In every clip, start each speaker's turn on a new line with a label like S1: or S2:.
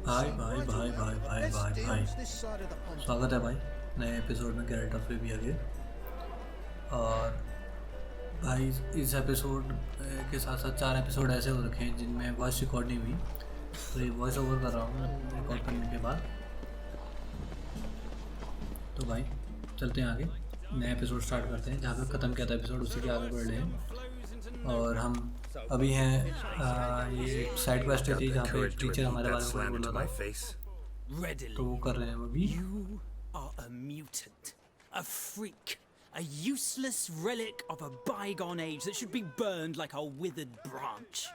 S1: हाय भाई भाई भाई भाई भाई भाई स्वागत है भाई नए एपिसोड में कैरेट ऑफ भी आगे। और भाई इस एपिसोड के साथ साथ 4 एपिसोड ऐसे हो रखे हैं जिनमें वॉइस रिकॉर्ड नहीं हुई, तो ये वॉइस ओवर कर रहा हूँ रिकॉर्ड करने के बाद। तो भाई चलते हैं आगे, नया एपिसोड स्टार्ट करते हैं। जहाँ पे ख़त्म किया था एपिसोड उसी के आगे बढ़ रहे हैं। और हम अभी हैं ये साइड क्वेस्ट थी जहाँ पे टीचर हमारे बारे में कुछ बोल रहा था, तो वो कर रहे हैं हम अभी।
S2: You are a mutant, a freak, a useless relic of a bygone age that should be burned like a withered branch.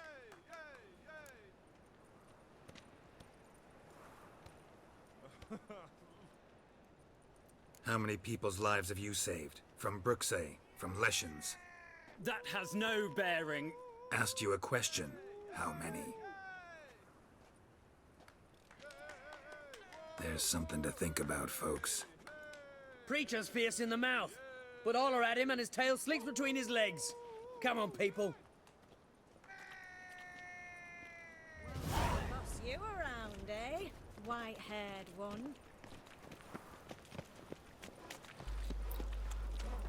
S3: How many people's lives have you saved? From Brooksay, from Leshens?
S2: That has no bearing.
S3: Asked you a question. How many? There's something to think about, folks.
S4: Preacher's fierce in the mouth, but holler at him and his tail slinks between his legs. Come on, people.
S5: Boss you around, eh? White-haired one.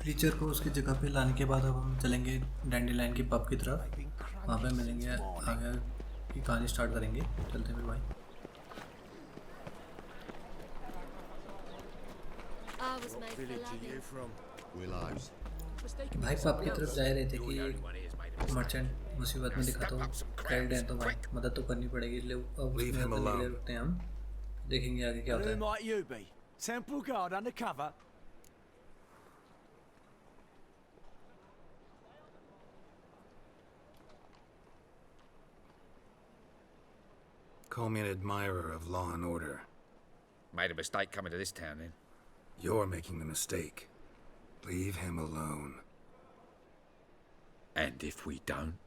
S1: Teacher को उसकी जगह पे लाने के बाद अब हम चलेंगे डैंडीलाइन की पब की तरफ, वहाँ पे मिलेंगे, आगे की कहानी स्टार्ट करेंगे। चलते हैं फिर भाई। भाई पब की तरफ जा रहे थे कि मर्चेंट मुसीबत में दिखा, तो क्रेडिट है तो भाई मदद तो करनी पड़ेगी, इसलिए अब उसमें रुकते हैं हम, देखेंगे आगे क्या होता है।
S6: Who might you be? Temple guard undercover?
S3: Call me an admirer of law and order.
S7: Made a mistake coming to this town, then.
S3: You're making the mistake. Leave him alone.
S7: And if we don't?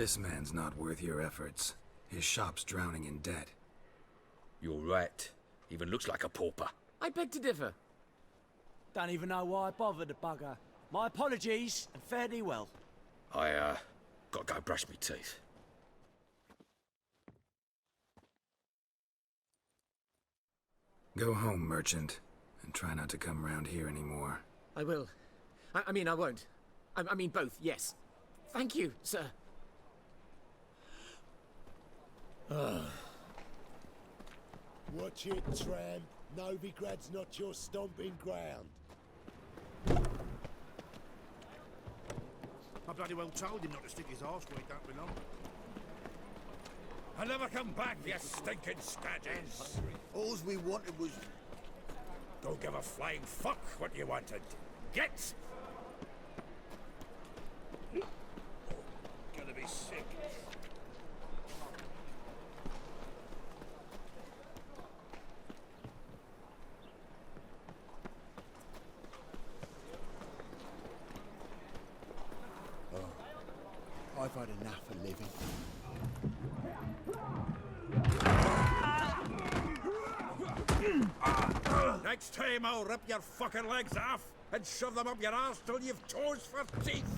S3: This man's not worth your efforts. His shop's drowning in debt.
S7: You're right. Even looks like a pauper.
S4: I beg to differ.
S6: Don't even know why I bothered the bugger. My apologies, and fare thee well.
S7: I, gotta go brush me teeth.
S3: Go home, merchant, and try not to come round here anymore.
S4: I will. I mean, I won't. I mean, both, yes. Thank you, sir.
S8: Watch it, tramp. Novigrad's not your stomping ground.
S9: I bloody well told him not to stick his arse where he don't belong. I'll never come back, you stinking stagges.
S8: Alls we wanted was...
S9: Don't give a flying fuck what you wanted. Get! Gonna be sick.
S8: I've had enough of living.
S9: Next time I'll rip your fucking legs off and shove them up your arse till you've toes for teeth.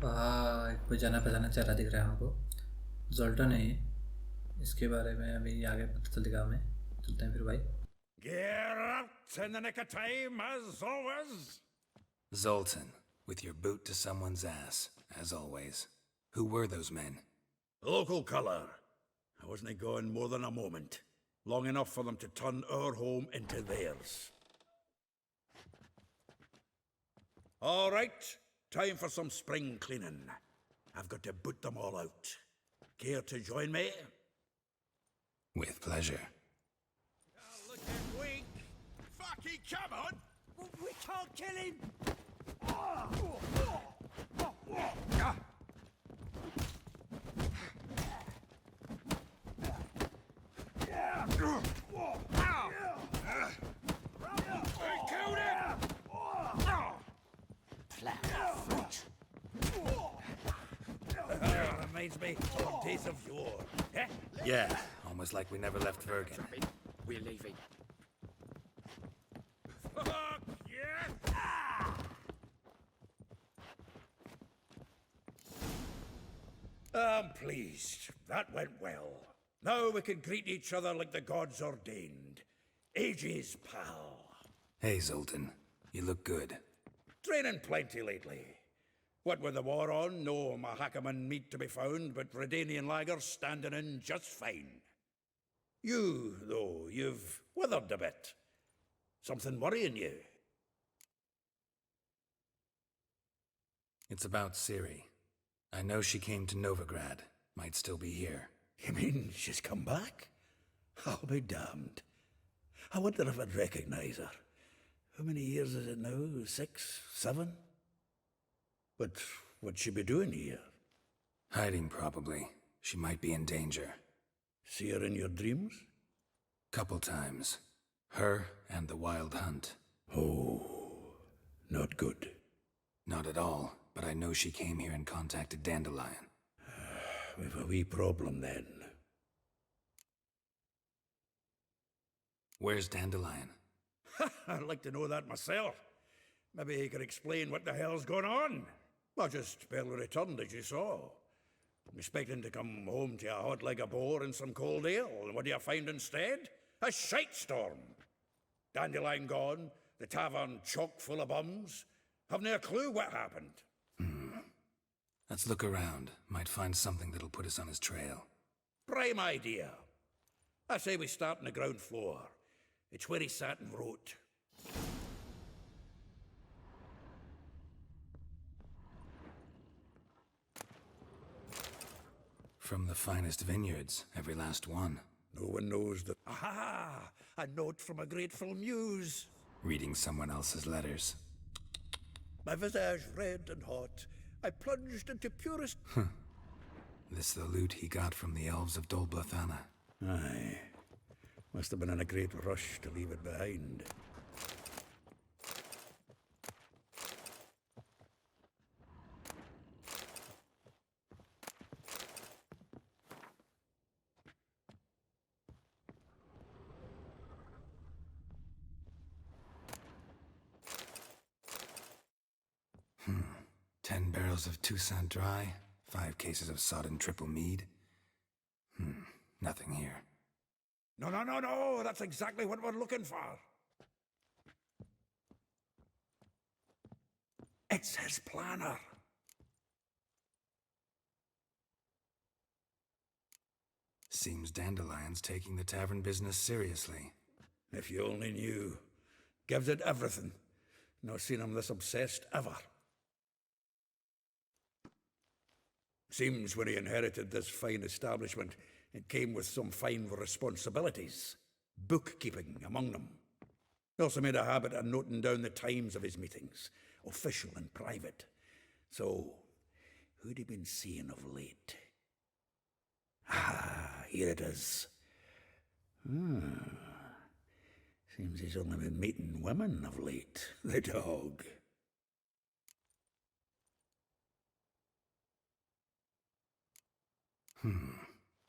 S1: कोई जाना पहचाना चेहरा दिख रहा है हमको, जोल्टन है ये, इसके बारे में अभी आगे पता चलेगा हमें। चलते हैं फिर भाई।
S9: Get out in the nick of time, as always.
S3: Zoltan, with your boot to someone's ass, as always. Who were those men?
S9: Local colour. I wasn't gone more than a moment. Long enough for them to turn our home into theirs. All right, time for some spring cleaning. I've got to boot them all out. Care to join me?
S3: With pleasure.
S9: Looking weak. Fucky, come on!
S6: We can't kill him!
S9: Reminds me of days of yore. Eh?
S3: Yeah, almost like we never left Vergen.
S7: We're leaving.
S9: Fuck yeah! I'm pleased. That went well. Now we can greet each other like the gods ordained. Ages, pal.
S3: Hey, Zoltan. You look good.
S9: Training plenty lately. What with the war on, no Mahakaman meat to be found, but Redanian lagers standing in just fine. You, though, you've withered a bit. Something worrying you?
S3: It's about Ciri. I know she came to Novigrad. Might still be here.
S9: You mean she's come back? I'll be damned. I wonder if I'd recognize her. How many years is it now? 6, 7? But what'd she be doing here?
S3: Hiding, probably. She might be in danger.
S9: See her in your dreams?
S3: Couple times. Her and the Wild Hunt.
S9: Oh, not good.
S3: Not at all, but I know she came here and contacted Dandelion.
S9: We've a wee problem then.
S3: Where's Dandelion?
S9: I'd like to know that myself. Maybe he could explain what the hell's going on. I just barely returned, as you saw. I'm expecting to come home to a hot like a boar and some cold ale, and what do you find instead? A shite storm. Dandelion gone, the tavern chock full of bums. Haven't a clue what happened.
S3: Let's look around. Might find something that'll put us on his trail.
S9: Prime idea. I say we start on the ground floor. It's where he sat and wrote.
S3: From the finest vineyards, every last one.
S9: No one knows that. Aha! A note from a grateful muse.
S3: Reading someone else's letters.
S9: My visage red and hot, I plunged into purest.
S3: This the loot he got from the elves of Dol Blathanna.
S9: Aye. Must have been in a great rush to leave it behind.
S3: Hmm. 10 barrels of Toussaint Dry, 5 cases of sodden triple mead. Nothing here.
S9: No, that's exactly what we're looking for. It's his planner.
S3: Seems Dandelion's taking the tavern business seriously.
S9: If you only knew. Gives it everything. Not seen him this obsessed ever. Seems when he inherited this fine establishment, it came with some fine responsibilities. Bookkeeping among them. He also made a habit of noting down the times of his meetings, official and private. So, who'd he been seeing of late? Ah, here it is. Seems he's only been meeting women of late. The dog.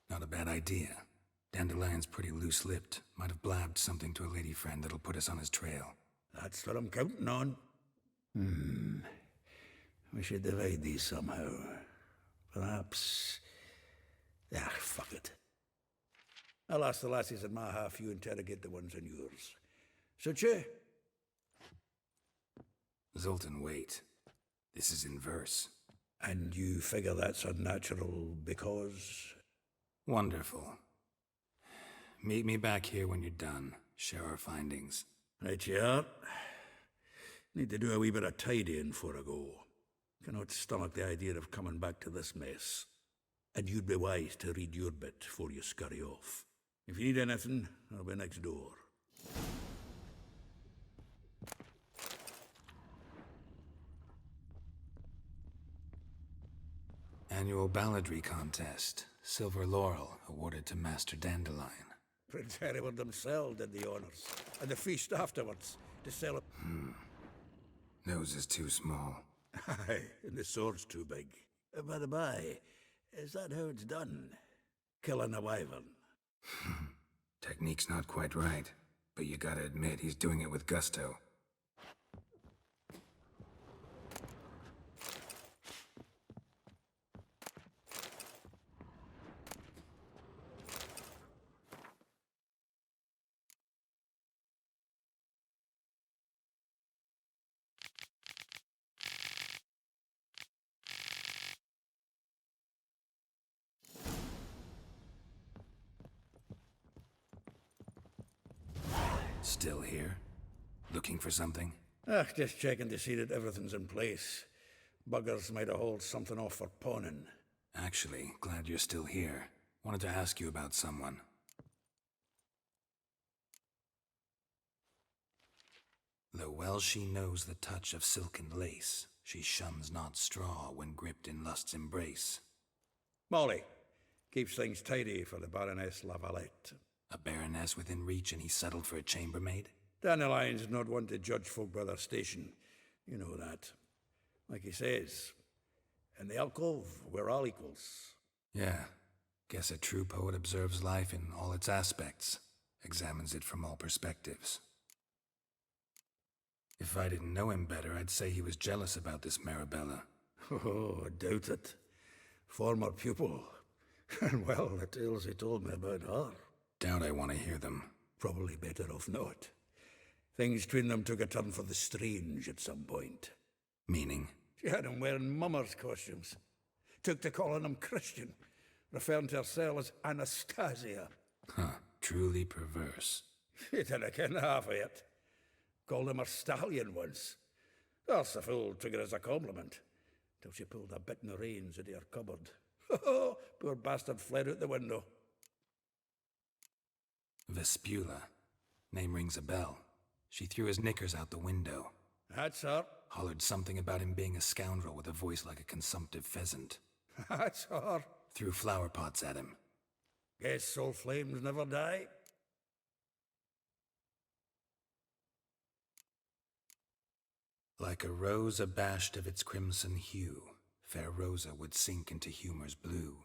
S3: Not a bad idea. Dandelion's pretty loose-lipped. Might have blabbed something to a lady friend that'll put us on his trail.
S9: That's what I'm counting on. We should divide these somehow. Perhaps. Fuck it. I'll ask the lassies in my half, you interrogate the ones in yours. Suit you?
S3: Zoltan, wait. This is in verse.
S9: And you figure that's unnatural because.
S3: Wonderful. Meet me back here when you're done. Share our findings.
S9: Right you are. Need to do a wee bit of tidying before I go. Cannot stomach the idea of coming back to this mess. And you'd be wise to read your bit before you scurry off. If you need anything, I'll be next door.
S3: Annual balladry contest. Silver laurel awarded to Master Dandelion.
S9: Prince Hereward himself did the honors. And the feast afterwards, to celebrate.
S3: Nose is too small.
S9: Aye, and the sword's too big. By the by, is that how it's done? Killing a wyvern?
S3: Technique's not quite right, but you gotta admit he's doing it with gusto. Still here? Looking for something?
S9: Just checking to see that everything's in place. Buggers might have hauled something off for pawning.
S3: Actually, glad you're still here. Wanted to ask you about someone. Though well she knows the touch of silken lace, she shuns not straw when gripped in lust's embrace.
S9: Molly. Keeps things tidy for the Baroness Lavalette.
S3: A baroness within reach and he settled for a chambermaid?
S9: Dandelion's not one to judge folk by their station. You know that. Like he says, in the alcove, we're all equals.
S3: Yeah. Guess a true poet observes life in all its aspects, examines it from all perspectives. If I didn't know him better, I'd say he was jealous about this Marabella.
S9: Oh, I doubt it. Former pupil. And well, the tales he told me about her.
S3: Doubt I want to hear them.
S9: Probably better off not. Things between them took a turn for the strange at some point.
S3: Meaning?
S9: She had him wearing mummers' costumes. Took to calling him Christian, referring to herself as Anastasia.
S3: Huh, truly perverse.
S9: He didn't ken half of it. Called him a stallion once. That's the fool took it as a compliment, till she pulled a bit in the reins into her cupboard. Poor bastard fled out the window.
S3: Vespula. Name rings a bell. She threw his knickers out the window.
S9: That's her.
S3: Hollered something about him being a scoundrel with a voice like a consumptive pheasant.
S9: That's her.
S3: Threw flower pots at him.
S9: Guess soul flames never die.
S3: Like a rose abashed of its crimson hue, fair Rosa would sink into humor's blue.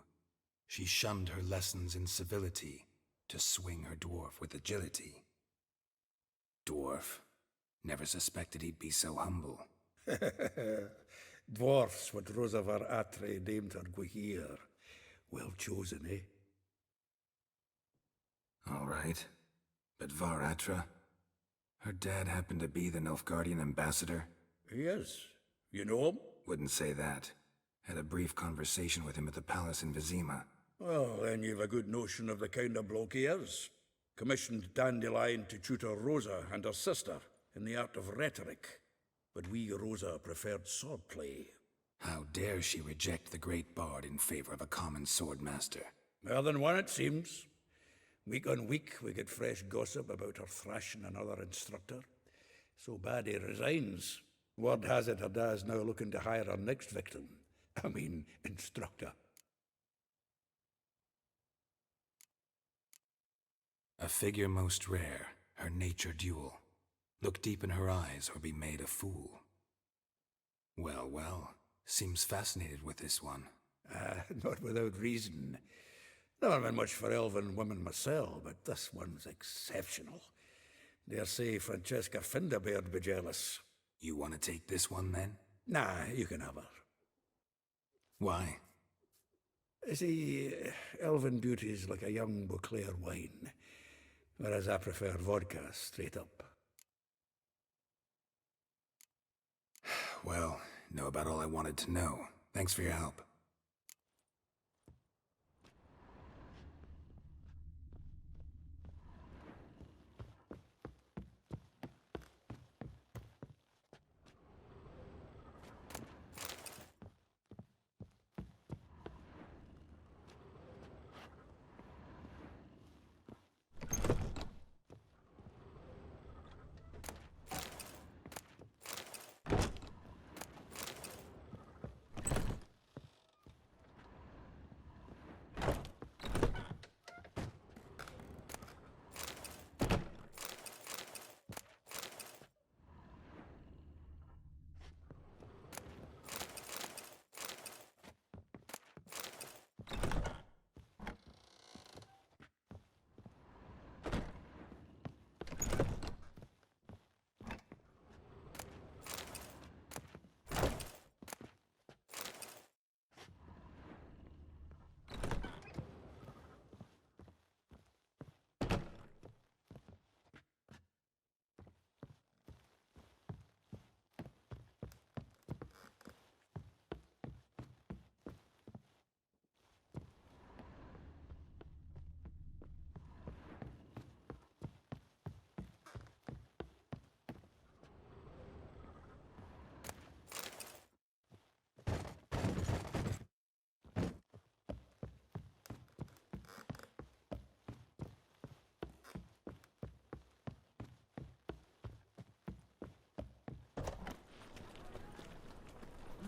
S3: She shunned her lessons in civility, to swing her dwarf with agility. Dwarf. Never suspected he'd be so humble.
S9: Dwarfs what Rosa var Atre named her Guihir. Well chosen, eh?
S3: All right. But Varatra? Her dad happened to be the Nilfgaardian ambassador?
S9: He is. You know him?
S3: Wouldn't say that. Had a brief conversation with him at the palace in Vizima.
S9: Well, then you've a good notion of the kind of bloke he is. Commissioned Dandelion to tutor Rosa and her sister in the art of rhetoric. But we Rosa preferred swordplay.
S3: How dare she reject the great bard in favor of a common swordmaster?
S9: More than one, it seems. Week on week, we get fresh gossip about her thrashing another instructor. So bad he resigns. Word has it her dad's now looking to hire her next victim. I mean, instructor.
S3: A figure most rare, her nature dual. Look deep in her eyes or be made a fool. Well, well, seems fascinated with this one.
S9: Not without reason. Never been much for elven women myself, but this one's exceptional. Dare say Francesca Finderbeard be jealous.
S3: You want to take this one, then?
S9: Nah, you can have her.
S3: Why?
S9: See, elven beauty's like a young Beauclair wine, whereas I prefer vodka straight up.
S3: Well, know about all I wanted to know. Thanks for your help.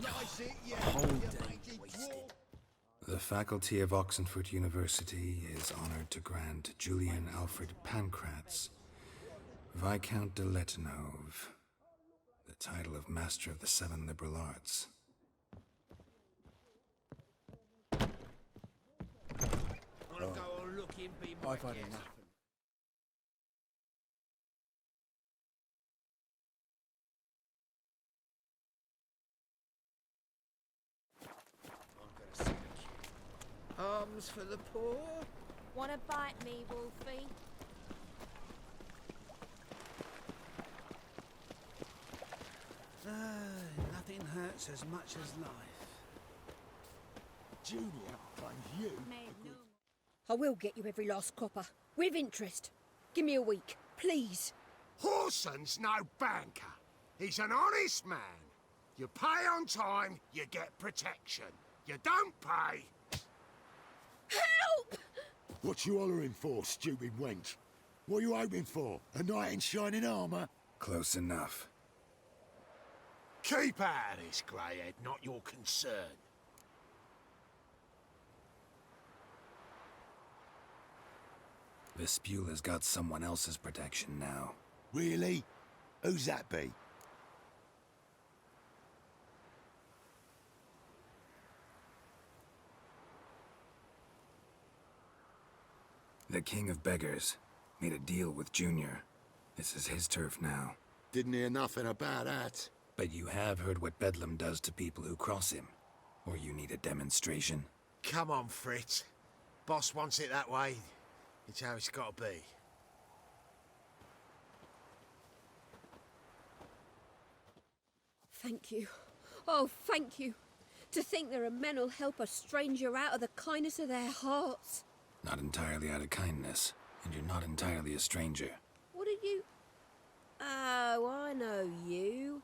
S8: Nice it, yeah.
S6: Whole
S8: You
S6: day
S8: mangy
S6: wasted.
S8: dwarf.
S3: The faculty of Oxenford University is honored to grant Julian Alfred Pancratz, Viscount de Letenove, the title of Master of the Seven Liberal Arts.
S8: Wanna go on looking, be my
S6: I've had
S8: guest.
S6: enough.
S8: I'm gonna see the king. Arms for the poor?
S5: Wanna bite me, Wolfie?
S6: Nothing hurts as much as life.
S8: Julia claims you.
S5: Made no.
S10: I will get you every last copper, with interest. Give me a week, please.
S8: Horson's no banker. He's an honest man. You pay on time, you get protection. You don't pay.
S10: Help!
S8: What you hollering for, stupid wench? What you hoping for? A knight in shining armour?
S3: Close enough.
S8: Keep out of this, greyhead, not your concern.
S3: Vespula's got someone else's protection now.
S8: Really? Who's that be?
S3: The King of Beggars made a deal with Junior. This is his turf now.
S8: Didn't hear nothing about that.
S3: But you have heard what Bedlam does to people who cross him. Or you need a demonstration?
S8: Come on, Fritz. Boss wants it that way. It's how it's got to be.
S10: Thank you. Oh, thank you. To think there are men who'll help a stranger out of the kindness of their hearts.
S3: Not entirely out of kindness, and you're not entirely a stranger.
S10: What are you... Oh, I know you.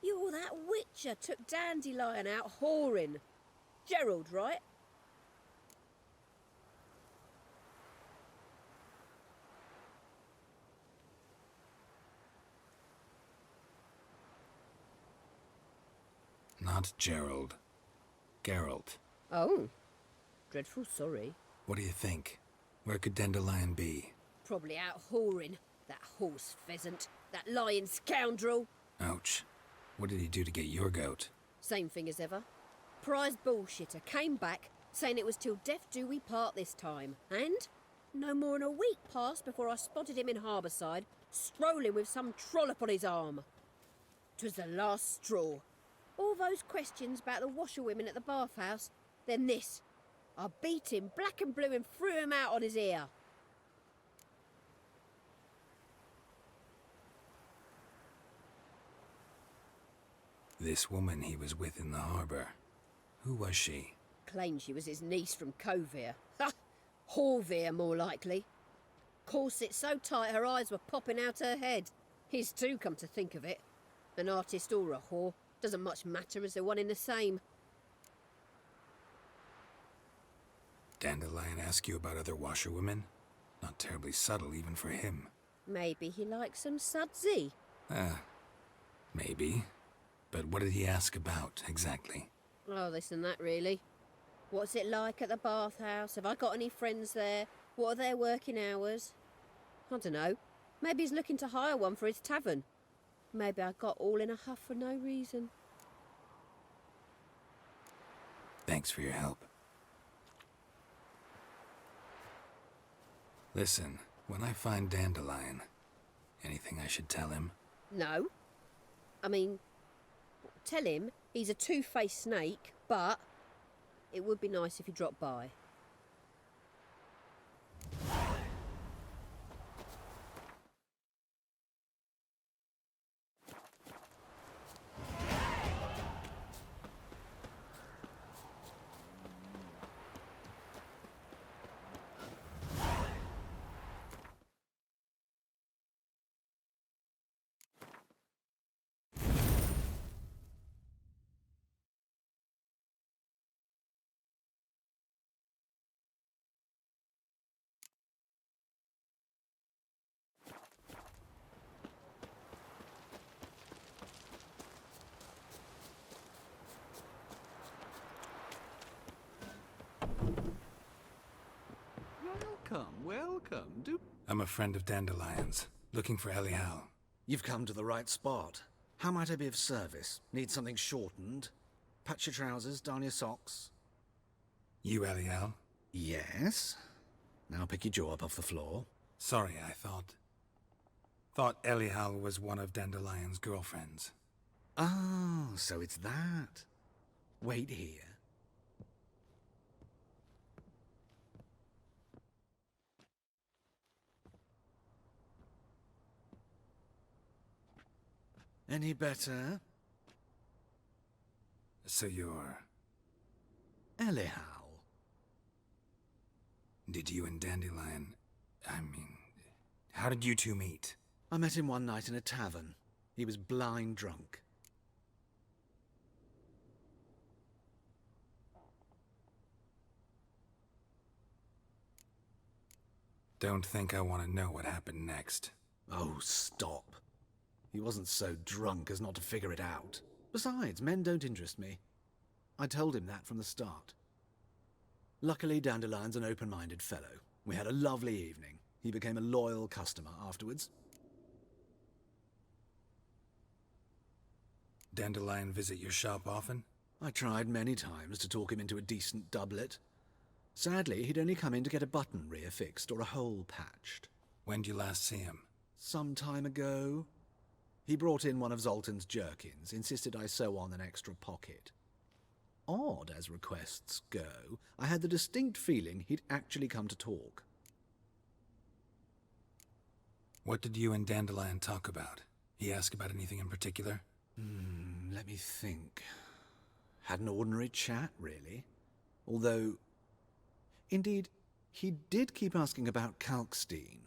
S10: You're that witcher took Dandelion out whoring. Gerald, right?
S3: Not Gerald. Geralt.
S10: Oh. Dreadful sorry.
S3: What do you think? Where could Dandelion be?
S10: Probably out whoring. That horse pheasant. That lying scoundrel.
S3: Ouch. What did he do to get your goat?
S10: Same thing as ever. Prize bullshitter came back, saying it was till death do we part this time. And no more than a week passed before I spotted him in Harbourside, strolling with some trollop on his arm. 'Twas the last straw. All those questions about the washerwomen at the bathhouse, then this. I beat him black and blue and threw him out on his ear.
S3: This woman he was with in the harbour. Who was she?
S10: Claimed she was his niece from Covere. Ha! Horvere, more likely. Corset so tight her eyes were popping out her head. His too, come to think of it. An artist or a whore. Doesn't much matter as they're one in the same.
S3: Dandelion ask you about other washerwomen? Not terribly subtle even for him.
S10: Maybe he likes some sudsy.
S3: Maybe. But what did he ask about, exactly?
S10: Oh, this and that, really. What's it like at the bathhouse? Have I got any friends there? What are their working hours? I don't know. Maybe he's looking to hire one for his tavern. Maybe I got all in a huff for no reason.
S3: Thanks for your help. Listen, when I find Dandelion, anything I should tell him?
S10: No. I mean, tell him he's a two-faced snake, but it would be nice if he dropped by.
S3: I'm a friend of Dandelion's, looking for Elial.
S11: You've come to the right spot. How might I be of service? Need something shortened? Patch your trousers, darn your socks.
S3: You Elial?
S11: Yes. Now pick your jaw up off the floor.
S3: Sorry, I thought Elial was one of Dandelion's girlfriends.
S11: Oh, so it's that. Wait here. Any better?
S3: So you're...
S11: Elial.
S3: Did you and Dandelion... how did you two meet?
S11: I met him one night in a tavern. He was blind drunk.
S3: Don't think I want to know what happened next.
S11: Oh, stop. He wasn't so drunk as not to figure it out. Besides, men don't interest me. I told him that from the start. Luckily, Dandelion's an open-minded fellow. We had a lovely evening. He became a loyal customer afterwards.
S3: Dandelion visit your shop often?
S11: I tried many times to talk him into a decent doublet. Sadly, he'd only come in to get a button reaffixed or a hole patched.
S3: When'd you last see him?
S11: Some time ago. He brought in one of Zoltan's jerkins, insisted I sew on an extra pocket. Odd as requests go, I had the distinct feeling he'd actually come to talk.
S3: What did you and Dandelion talk about? He asked about anything in particular?
S11: Let me think. Had an ordinary chat, really. Although... Indeed, he did keep asking about Kalkstein.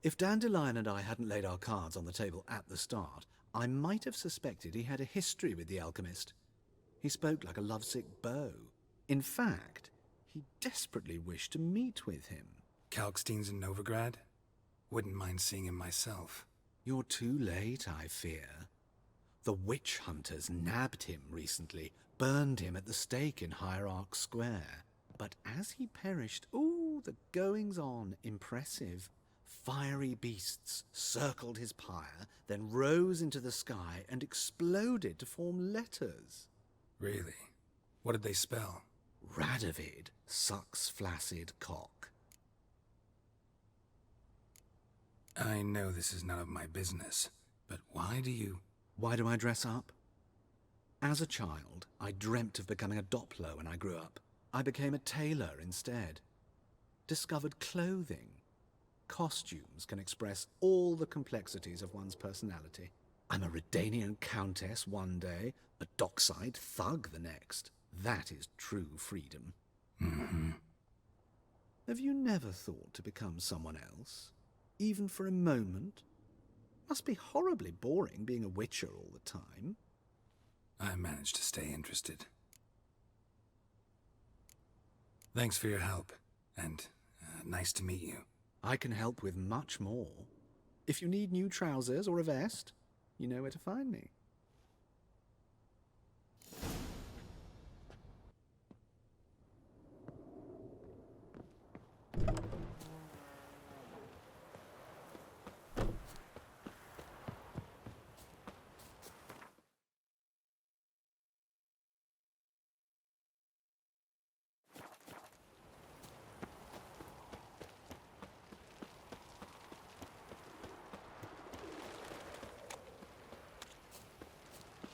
S11: If Dandelion and I hadn't laid our cards on the table at the start, I might have suspected he had a history with the alchemist. He spoke like a lovesick beau. In fact, he desperately wished to meet with him.
S3: Kalkstein's in Novigrad? Wouldn't mind seeing him myself.
S11: You're too late, I fear. The witch hunters nabbed him recently, burned him at the stake in Hierarch Square. But as he perished, ooh, the goings-on, impressive. Fiery beasts circled his pyre, then rose into the sky and exploded to form letters.
S3: Really? What did they spell?
S11: Radovid sucks flaccid cock.
S3: I know this is none of my business, but why do you...
S11: Why do I dress up? As a child, I dreamt of becoming a Doppler when I grew up. I became a tailor instead. Discovered clothing. Costumes can express all the complexities of one's personality. I'm a Redanian countess one day, a dockside thug the next. That is true freedom.
S3: Mm-hmm.
S11: Have you never thought to become someone else? Even for a moment? Must be horribly boring being a witcher all the time.
S3: I managed to stay interested. Thanks for your help, and nice to meet you.
S11: I can help with much more. If you need new trousers or a vest, you know where to find me.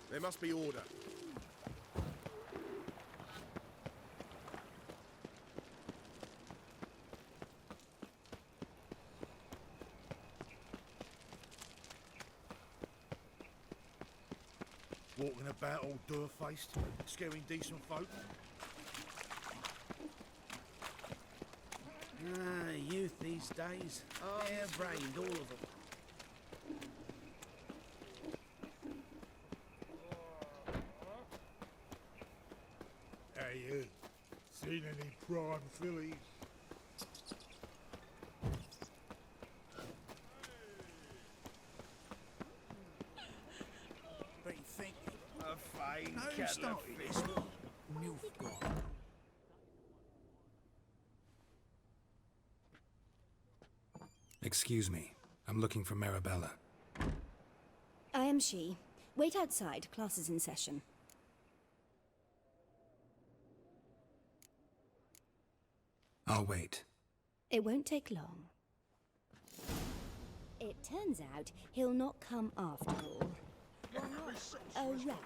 S8: There must be order. Walking about all door-faced, scaring decent folk.
S6: Youth these days. Hair-brained, all of them.
S8: Hey, you. Seen any prime fillies?
S6: But you think...
S8: A fine
S6: No,
S8: kettle
S6: stop
S8: of
S6: it.
S8: fish.
S6: Milf gone.
S3: Excuse me. I'm looking for Marabella.
S12: I am she. Wait outside. Class is in session.
S3: I'll wait.
S12: It won't take long. It turns out he'll not come after all. A rat.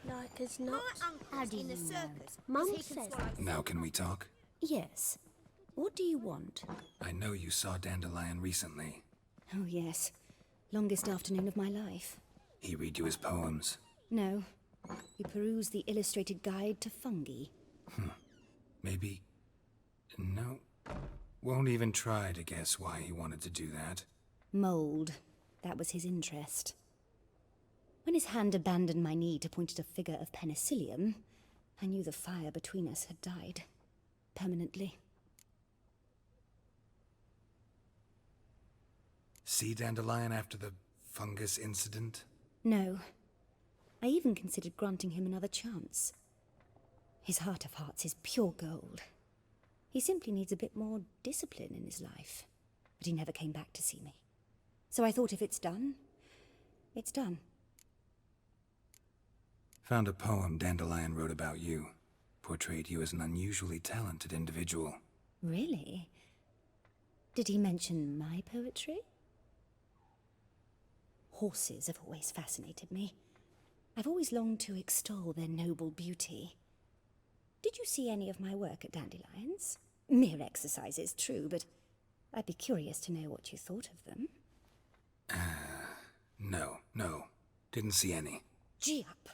S10: Like as not.
S12: How do you know?
S10: Mum says.
S3: Now can we talk?
S12: Yes. What do you want?
S3: I know you saw Dandelion recently.
S12: Oh, yes. Longest afternoon of my life.
S3: He read you his poems.
S12: No. We perused the illustrated guide to fungi.
S3: Maybe... No. Won't even try to guess why he wanted to do that.
S12: Mold. That was his interest. When his hand abandoned my knee to point at a figure of penicillium, I knew the fire between us had died. Permanently.
S3: See Dandelion after the fungus incident?
S12: No. I even considered granting him another chance. His heart of hearts is pure gold. He simply needs a bit more discipline in his life. But he never came back to see me. So I thought if it's done, it's done.
S3: Found a poem Dandelion wrote about you. Portrayed you as an unusually talented individual.
S12: Really? Did he mention my poetry? Horses have always fascinated me. I've always longed to extol their noble beauty. Did you see any of my work at Dandelion's? Mere exercises, true, but I'd be curious to know what you thought of them.
S3: No. Didn't see any.
S12: Gee up!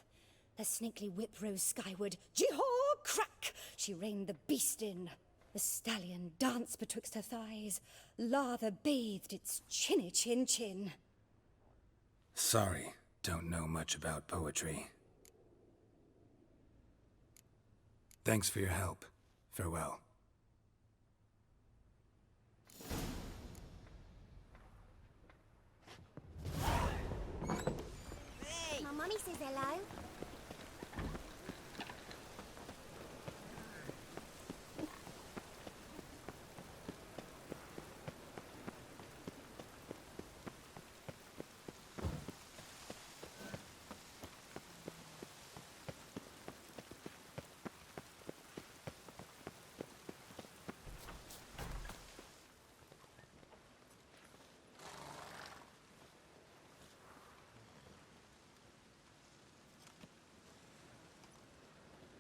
S12: The snakely whip rose skyward. Gee-haw! Crack! She reined the beast in. The stallion danced betwixt her thighs. Lather bathed its chinny chin.
S3: Sorry, don't know much about poetry. Thanks for your help. Farewell.
S10: My mummy says hello.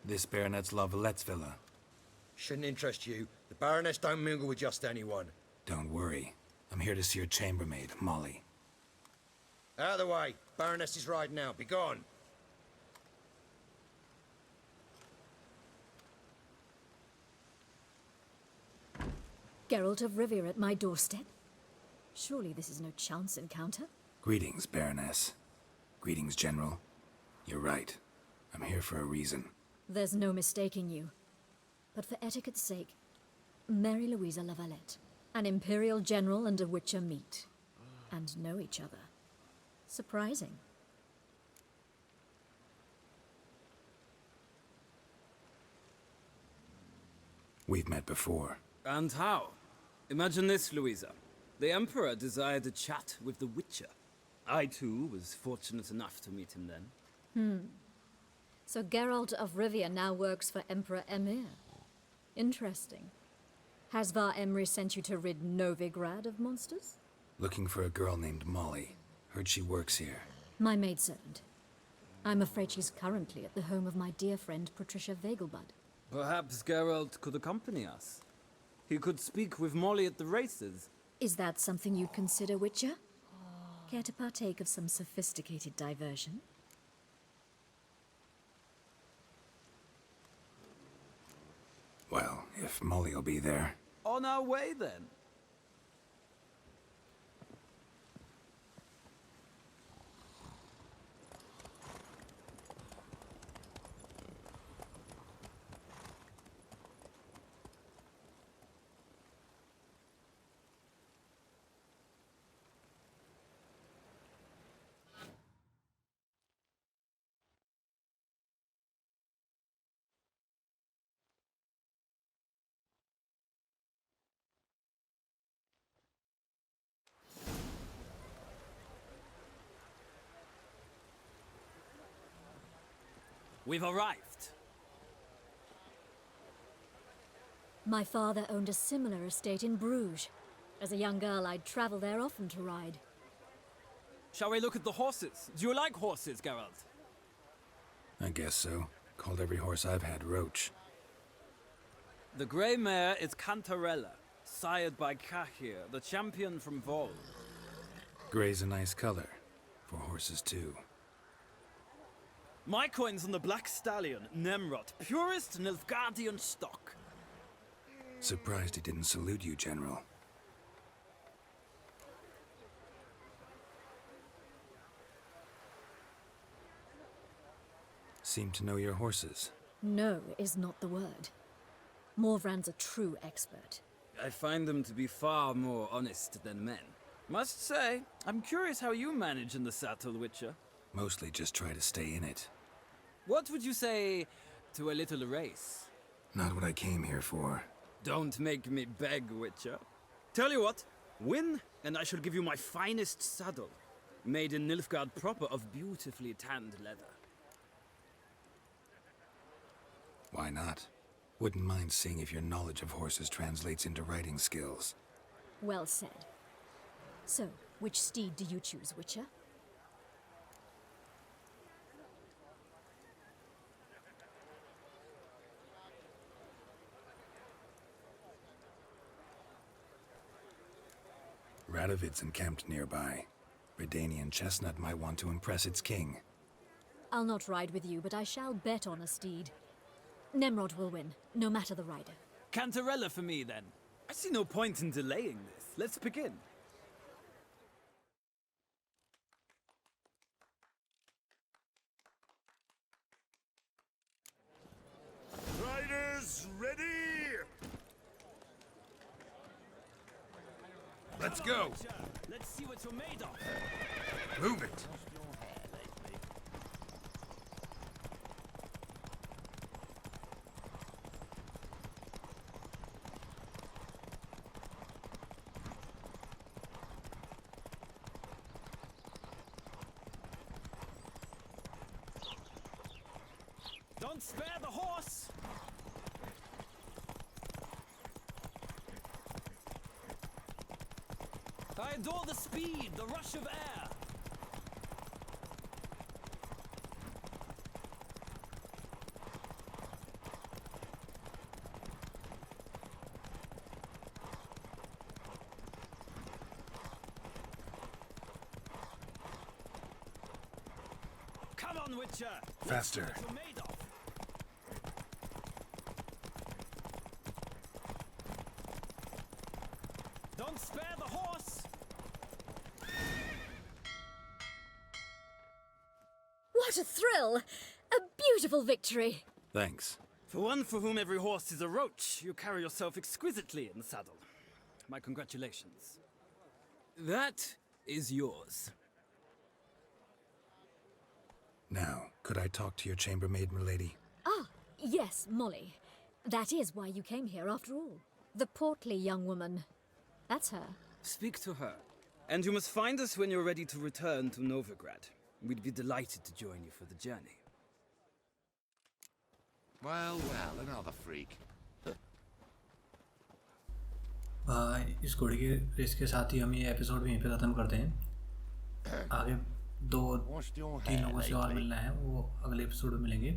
S3: This Baronet's La Vallette's villa.
S7: Shouldn't interest you. The Baroness don't mingle with just anyone.
S3: Don't worry. I'm here to see your chambermaid, Molly.
S7: Out of the way. Baroness is riding out. Be gone.
S5: Geralt of Rivia at my doorstep? Surely this is no chance encounter?
S3: Greetings, Baroness. Greetings, General. You're right. I'm here for a reason.
S5: There's no mistaking you. But for etiquette's sake, Mary Louisa La Valette, an Imperial General and a Witcher meet. And know each other. Surprising.
S3: We've met before.
S13: And how? Imagine this, Louisa. The Emperor desired a chat with the Witcher. I, too, was fortunate enough to meet him then.
S5: So Geralt of Rivia now works for Emperor Emir. Interesting. Has Var Emry sent you to rid Novigrad of monsters?
S3: Looking for a girl named Molly. Heard she works here.
S5: My maidservant. I'm afraid she's currently at the home of my dear friend Patricia Vegelbud.
S13: Perhaps Geralt could accompany us. He could speak with Molly at the races.
S5: Is that something you'd consider, Witcher? Care to partake of some sophisticated diversion?
S3: Well, if Molly'll be there.
S13: On our way, then.
S2: We've arrived.
S5: My father owned a similar estate in Bruges. As a young girl, I'd travel there often to ride.
S2: Shall we look at the horses? Do you like horses, Geralt?
S3: I guess so. Called every horse I've had Roach.
S2: The grey mare is Cantarella, sired by Cahir, the champion from Vol.
S3: Grey's a nice color. For horses, too.
S2: My coin's on the black stallion, Nemrod, purest Nilfgaardian stock.
S3: Surprised he didn't salute you, General. Seem to know your horses.
S5: No is not the word. Morvran's a true expert.
S2: I find them to be far more honest than men. Must say, I'm curious how you manage in the saddle, Witcher.
S3: Mostly just try to stay in it.
S2: What would you say to a little race?
S3: Not what I came here for.
S2: Don't make me beg, Witcher. Tell you what, win, and I shall give you my finest saddle. Made in Nilfgaard proper of beautifully tanned leather.
S3: Why not? Wouldn't mind seeing if your knowledge of horses translates into riding skills.
S5: Well said. So, which steed do you choose, Witcher?
S3: Radovid's encamped nearby. Redanian chestnut might want to impress its king.
S5: I'll not ride with you, but I shall bet on a steed. Nemrod will win, no matter the rider.
S2: Cantarella for me, then. I see no point in delaying this. Let's begin.
S8: Riders, ready?
S3: Let's go!
S2: Let's see what you're made of.
S3: Move it!
S2: Don't spare the horse! I adore the speed, the rush of air. Come on, Witcher!
S3: Faster.
S2: Let's see what you're made of. Don't spare the horse!
S5: What a thrill! A beautiful victory!
S3: Thanks.
S2: For one for whom every horse is a roach, you carry yourself exquisitely in the saddle. My congratulations. That is yours.
S3: Now, could I talk to your chambermaid, milady?
S5: Ah, yes, Molly. That is why you came here after all. The portly young woman. That's her.
S2: Speak to her. And you must find us when you're ready to return to Novigrad. We'd be delighted to join you for the journey.
S7: Well, well, another freak.
S1: इस घोड़े के race के साथ ही हम ये episode भी यहीं पे ख़त्म करते हैं। आगे 2-3 लोगों से और मिलना है, वो अगले एपिसोड में मिलेंगे।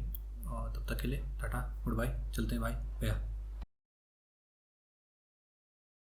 S1: और तब तक के लिए टाटा, गुड बाय, चलते हैं भाई, गया।